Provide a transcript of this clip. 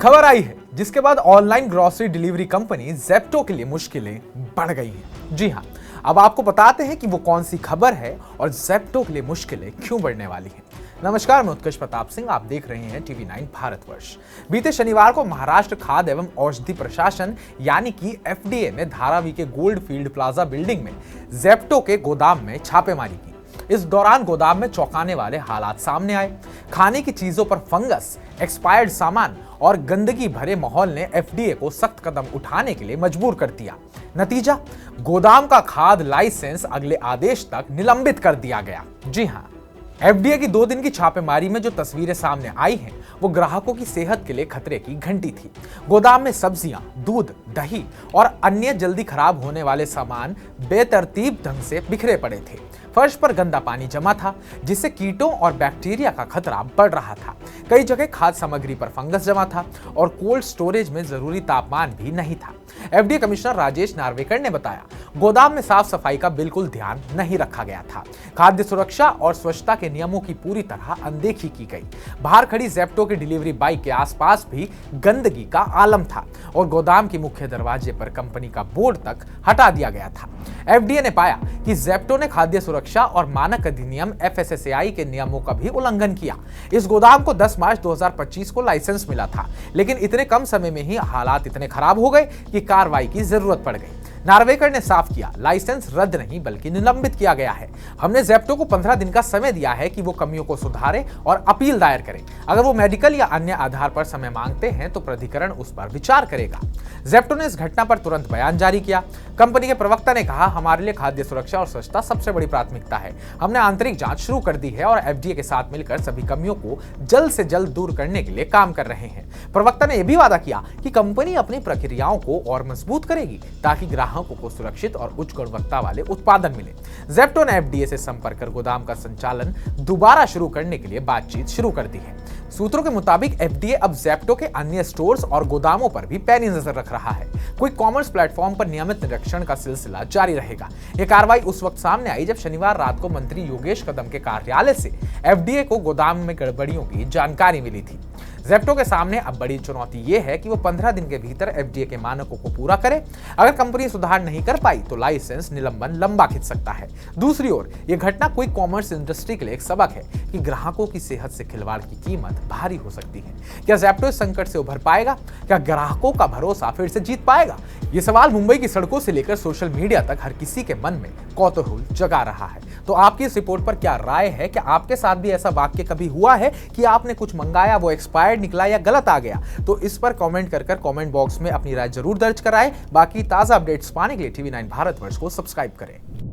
खबर आई है जिसके बाद online grocery delivery company Zepto के लिए मुश्किलें बढ़ गई हैं। जी हां, अब आपको बताते हैं कि वो कौन सी खबर है और ज़ेप्टो के लिए मुश्किलें क्यों बढ़ने वाली हैं। नमस्कार, मैं उत्कर्ष प्रताप सिंह, आप देख रहे हैं टीवी 9 भारतवर्ष। बीते शनिवार को महाराष्ट्र खाद्य एवं औषधि प्रशासन यानी कि एफडीए ने धारावी के गोल्ड फील्ड प्लाजा बिल्डिंग में ज़ेप्टो के गोदाम में छापेमारी की। इस दौरान गोदाम में चौंकाने वाले हालात सामने आए। खाने की चीजों पर फंगस, एक्सपायर्ड सामान और गंदगी भरे माहौल ने एफडीए को सख्त कदम उठाने के लिए मजबूर कर दिया। नतीजा, गोदाम का खाद्य लाइसेंस अगले आदेश तक निलंबित कर दिया गया। जी हां, एफडीए की 2 दिन की छापेमारी में जो तस्वीरें सामने आई हैं, वो ग्राहकों की सेहत के लिए खतरे की घंटी थी। गोदाम में सब्जियां, दूध, दही और अन्य जल्दी खराब होने वाले सामान बेतरतीब ढंग से बिखरे पड़े थे। फर्श पर गंदा पानी जमा था, जिससे कीटों और बैक्टीरिया का खतरा बढ़ रहा था। कई जगह खाद्य सामग्री पर फंगस जमा था और कोल्ड स्टोरेज में जरूरी तापमान भी नहीं था। एफडीए कमिश्नर राजेश नार्वेकर ने बताया, गोदाम में साफ सफाई का बिल्कुल ध्यान नहीं रखा गया था। खाद्य सुरक्षा और स्वच्छता के नियमों की पूरी तरह अनदेखी की गई। बाहर खड़ी ज़ेप्टो की डिलीवरी बाइक के आसपास भी गंदगी का आलम था और गोदाम के मुख्य दरवाजे पर कंपनी का बोर्ड तक हटा दिया गया था। एफडीए ने पाया कि ज़ेप्टो ने खाद्य सुरक्षा और मानक अधिनियम एफएसएसएआई के नियमों का भी उल्लंघन किया। इस गोदाम को 10 मार्च 2025 को लाइसेंस मिला था, लेकिन इतने कम समय में ही हालात इतने खराब हो गए कि कार्रवाई की जरूरत पड़ गई। नार्वेकर ने साफ किया, लाइसेंस रद्द नहीं बल्कि निलंबित किया गया है। हमने ज़ेप्टो को 15 दिन का समय दिया है कि वो कमियों को सुधारे और अपील दायर करें। अगर वो मेडिकल या अन्य आधार पर समय मांगते हैं तो प्राधिकरण उस पर विचार करेगा। ज़ेप्टो ने इस घटना पर तुरंत बयान जारी किया। कंपनी के प्रवक्ता ने कहा, हमारे लिए खाद्य सुरक्षा और स्वच्छता सबसे बड़ी प्राथमिकता है। हमने आंतरिक जांच शुरू कर दी है और एफडीए के साथ मिलकर सभी कमियों को जल्द से जल्द दूर करने के लिए काम कर रहे हैं। प्रवक्ता ने यह भी वादा किया कि कंपनी अपनी प्रक्रियाओं को और मजबूत करेगी ताकि ग्राहकों को सुरक्षित और उच्च गुणवत्ता वाले उत्पादन मिले। ज़ेप्टो ने एफडीए से संपर्क कर गोदाम का संचालन दोबारा शुरू करने के लिए बातचीत शुरू कर दी है। सूत्रों के मुताबिक एफडीए अब ज़ेप्टो के अन्य स्टोर्स और गोदामों पर भी पैनी नजर रख रहा है। क्विक कॉमर्स प्लेटफॉर्म पर नियमित निरीक्षण का सिलसिला जारी रहेगा। यह कार्रवाई उस वक्त सामने आई जब शनिवार रात को मंत्री योगेश कदम के कार्यालय से एफडीए को गोदाम में गड़बड़ियों की जानकारी मिली थी। ज़ेप्टो के सामने अब बड़ी चुनौती यह है कि वो 15 दिन के भीतर एफडीए के मानकों को पूरा करे। अगर कंपनी सुधार नहीं कर पाई तो लाइसेंस निलंबन लंबा खिंच सकता है। दूसरी ओर यह घटना क्विक कॉमर्स इंडस्ट्री के लिए एक सबक है कि ग्राहकों की सेहत से खिलवाड़ की कीमत भारी हो सकती है। क्या ज़ेप्टो इस संकट से उभर पाएगा? क्या ग्राहकों का भरोसा फिर से जीत पाएगा? ये सवाल मुंबई की सड़कों से लेकर सोशल मीडिया तक हर किसी के मन में कौतूहल जगा रहा है। तो आपकी इस रिपोर्ट पर क्या राय है? क्या आपके साथ भी ऐसा वाक्य कभी हुआ है कि आपने कुछ मंगाया, वो एक्सपायर्ड निकला या गलत आ गया? तो इस पर कमेंट कर कमेंट बॉक्स में अपनी राय जरूर दर्ज कराएं। बाकी ताजा अपडेट्स पाने के लिए टीवी 9 भारतवर्ष को सब्सक्राइब करें।